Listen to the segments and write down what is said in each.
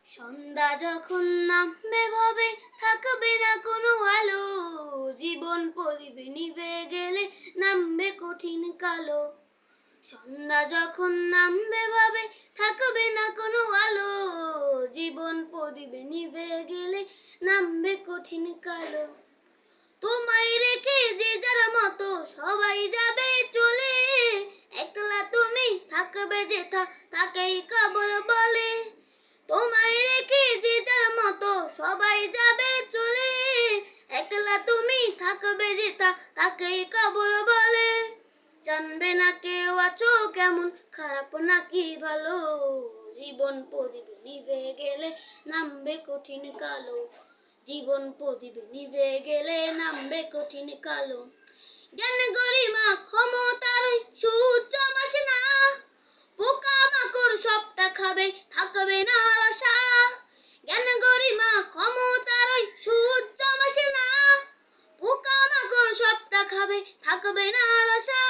সন্ধ্যা যখন নামবে ভবে থাকবে না কোনো আলো, জীবন প্রদীপ নিভে গেলে নামবে কঠিন কালো। সন্ধ্যা যখন নামবে ভবে থাকবে না কোনো আলো, জীবন প্রদীপ নিভে গেলে নামবে কঠিন কালো। তোমায় রেখে যে যার মতো সবাই যাবে চলে, একলা তুমি থাকবে যেথা তাকেই কবর বলে। তোমায় রেখে যে যার মতো সবাই যাবে চলে, একলা তুমি থাকবে যেথা তাকেই কবর বলে। জানবে না কেউ আছো কেমন, খারাপ নাকি ভালো, জীবন প্রদীপ নিভে গেলে নামবে কঠিন কালো। জীবন প্রদীপ নিভে গেলে নামবে কঠিন কালো। জ্ঞান গরিমা ক্ষমতার সূর্য মাসে না, পোকা মাকড় সবটা খাবে থাকবে না রসা। জ্ঞান গরিমা ক্ষমতার সূর্য মাসে না, পোকা মাকড় সবটা খাবে থাকবে না রসা।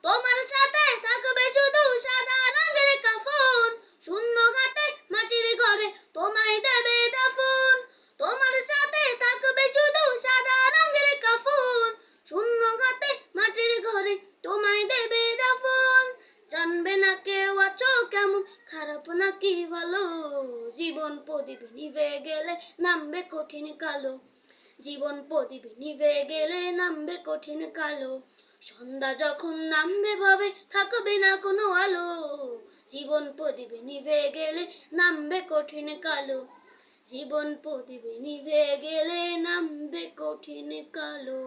তোমার সাথে থাকবে শুধু সাদা রঙের কাফন, শূন্য ঘাটে মাটির ঘরে তোমায় দেবে দাফন। তোমার সাথে থাকবে শুধু সাদা রঙের কাফন, শূন্য ঘাটে মাটির ঘরে তোমায় দেবে দাফন। জানবে না কেউ আছো কেমন, খারাপ নাকি ভালো, জীবন প্রদীপ নিভে গেলে নামবে কঠিন কালো। জীবন প্রদীপ নিভে গেলে নামবে কঠিন কালো। সন্ধ্যা যখন নামবে ভবে থাকবে না কোনো আলো, জীবন প্রদীপ নিভে গেলে নামবে কঠিন কালো। জীবন প্রদীপ নিভে গেলে নামবে কঠিন কালো।